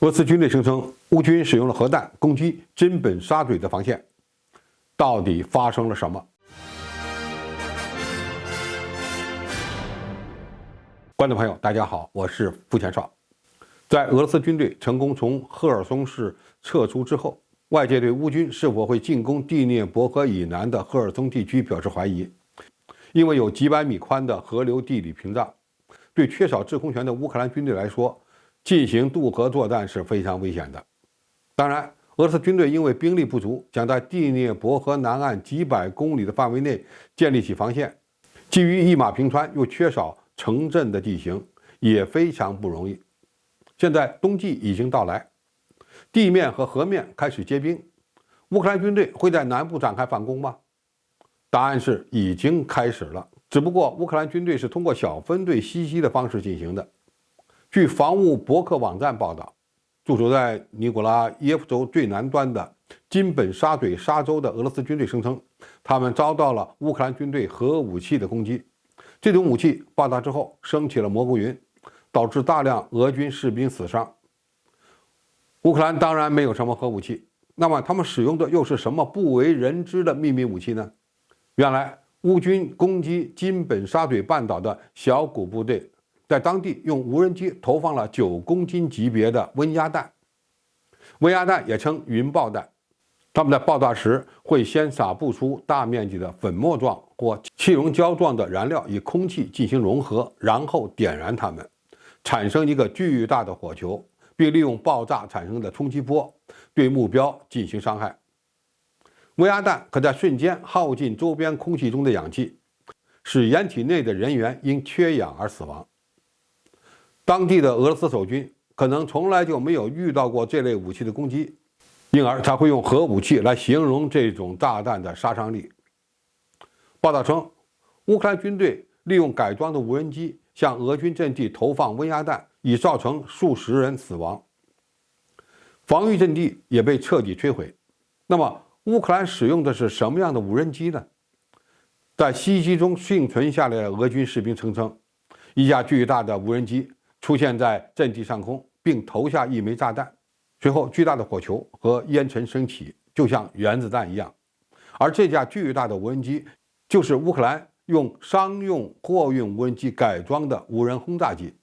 俄罗斯军队声称，乌军使用了核弹攻击金本沙嘴的防线，到底发生了什么？观众朋友，大家好，我是付前少。在俄罗斯军队成功从赫尔松市撤出之后，外界对乌军是否会进攻第聂伯河以南的赫尔松地区表示怀疑，因为有几百米宽的河流地理屏障，对缺少制空权的乌克兰军队来说，进行渡河作战是非常危险的。当然，俄罗斯军队因为兵力不足，想在第聂伯河南岸几百公里的范围内建立起防线，基于一马平川又缺少城镇的地形，也非常不容易。现在冬季已经到来，地面和河面开始结冰，乌克兰军队会在南部展开反攻吗？答案是已经开始了，只不过乌克兰军队是通过小分队袭击的方式进行的。据防务博客网站报道，驻守在尼古拉耶夫州最南端的金本沙嘴沙洲的俄罗斯军队声称，他们遭到了乌克兰军队核武器的攻击。这种武器爆炸之后升起了蘑菇云，导致大量俄军士兵死伤。乌克兰当然没有什么核武器，那么他们使用的又是什么不为人知的秘密武器呢？原来乌军攻击金本沙嘴半岛的小股部队在当地用无人机投放了9公斤级别的温压弹，温压弹也称云爆弹。它们在爆炸时会先撒布出大面积的粉末状或气溶胶状的燃料，与空气进行融合，然后点燃它们，产生一个巨大的火球，并利用爆炸产生的冲击波对目标进行伤害。温压弹可在瞬间耗尽周边空气中的氧气，使掩体内的人员因缺氧而死亡。当地的俄罗斯守军可能从来就没有遇到过这类武器的攻击，因而才会用核武器来形容这种炸弹的杀伤力。报道称，乌克兰军队利用改装的无人机向俄军阵地投放温压弹，已造成数十人死亡，防御阵地也被彻底摧毁。那么，乌克兰使用的是什么样的无人机呢？在袭击中幸存下来的俄军士兵声称，一架巨大的无人机出现在阵地上空，并投下一枚炸弹，随后巨大的火球和烟尘升起，就像原子弹一样。而这架巨大的无人机就是乌克兰用商用货运无人机改装的无人轰炸机。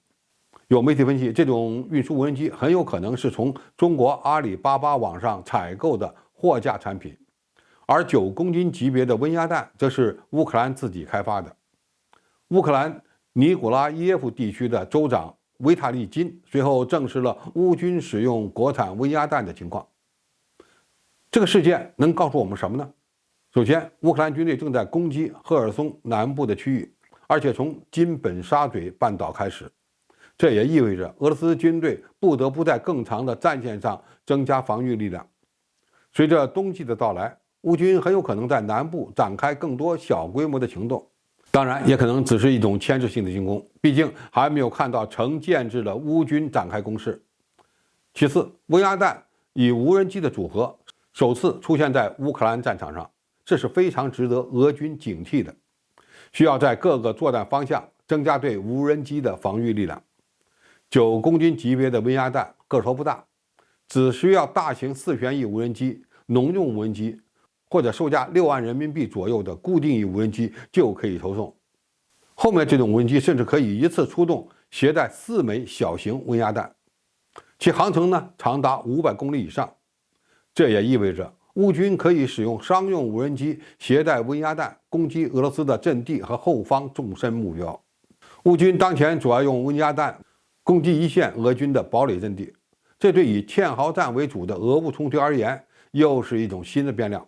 有媒体分析，这种运输无人机很有可能是从中国阿里巴巴网上采购的货架产品，而9公斤级别的温压弹则是乌克兰自己开发的。乌克兰尼古拉耶夫地区的州长维塔利金随后证实了乌军使用国产温压弹的情况。这个事件能告诉我们什么呢？首先，乌克兰军队正在攻击赫尔松南部的区域，而且从金本沙嘴半岛开始。这也意味着俄罗斯军队不得不在更长的战线上增加防御力量。随着冬季的到来，乌军很有可能在南部展开更多小规模的行动，当然也可能只是一种牵制性的进攻，毕竟还没有看到成建制的乌军展开攻势。其次，温压弹与无人机的组合首次出现在乌克兰战场上，这是非常值得俄军警惕的，需要在各个作战方向增加对无人机的防御力量。9公斤级别的温压弹个头不大，只需要大型4旋翼无人机、农用无人机或者售价6万人民币左右的固定翼无人机就可以投送。后面这种无人机甚至可以一次出动携带4枚小型温压弹，其航程呢长达500公里以上。这也意味着乌军可以使用商用无人机携带温压弹攻击俄罗斯的阵地和后方纵深目标。乌军当前主要用温压弹攻击一线俄军的堡垒阵地，这对以堑壕战为主的俄乌冲突而言又是一种新的变量。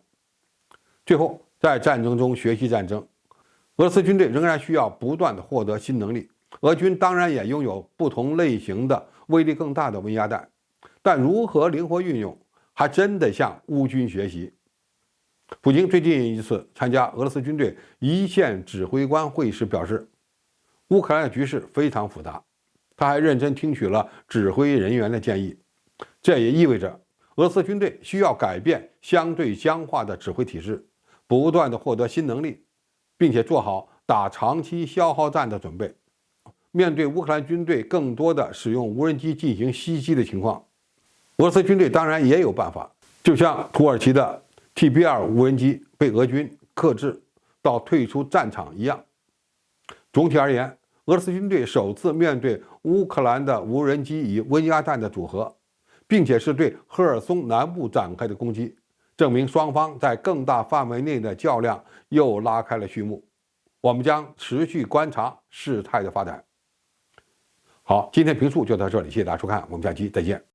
最后，在战争中学习战争，俄罗斯军队仍然需要不断地获得新能力。俄军当然也拥有不同类型的威力更大的温压弹，但如何灵活运用，还真得向乌军学习。普京最近一次参加俄罗斯军队一线指挥官会议时表示，乌克兰的局势非常复杂，他还认真听取了指挥人员的建议。这也意味着俄罗斯军队需要改变相对僵化的指挥体制，不断地获得新能力，并且做好打长期消耗战的准备。面对乌克兰军队更多的使用无人机进行袭击的情况，俄罗斯军队当然也有办法，就像土耳其的 TB2无人机被俄军克制到退出战场一样。总体而言，俄罗斯军队首次面对乌克兰的无人机与温压弹的组合，并且是对赫尔松南部展开的攻击，证明双方在更大范围内的较量又拉开了序幕。我们将持续观察事态的发展。好，今天评述就到这里，谢谢大家收看，我们下期再见。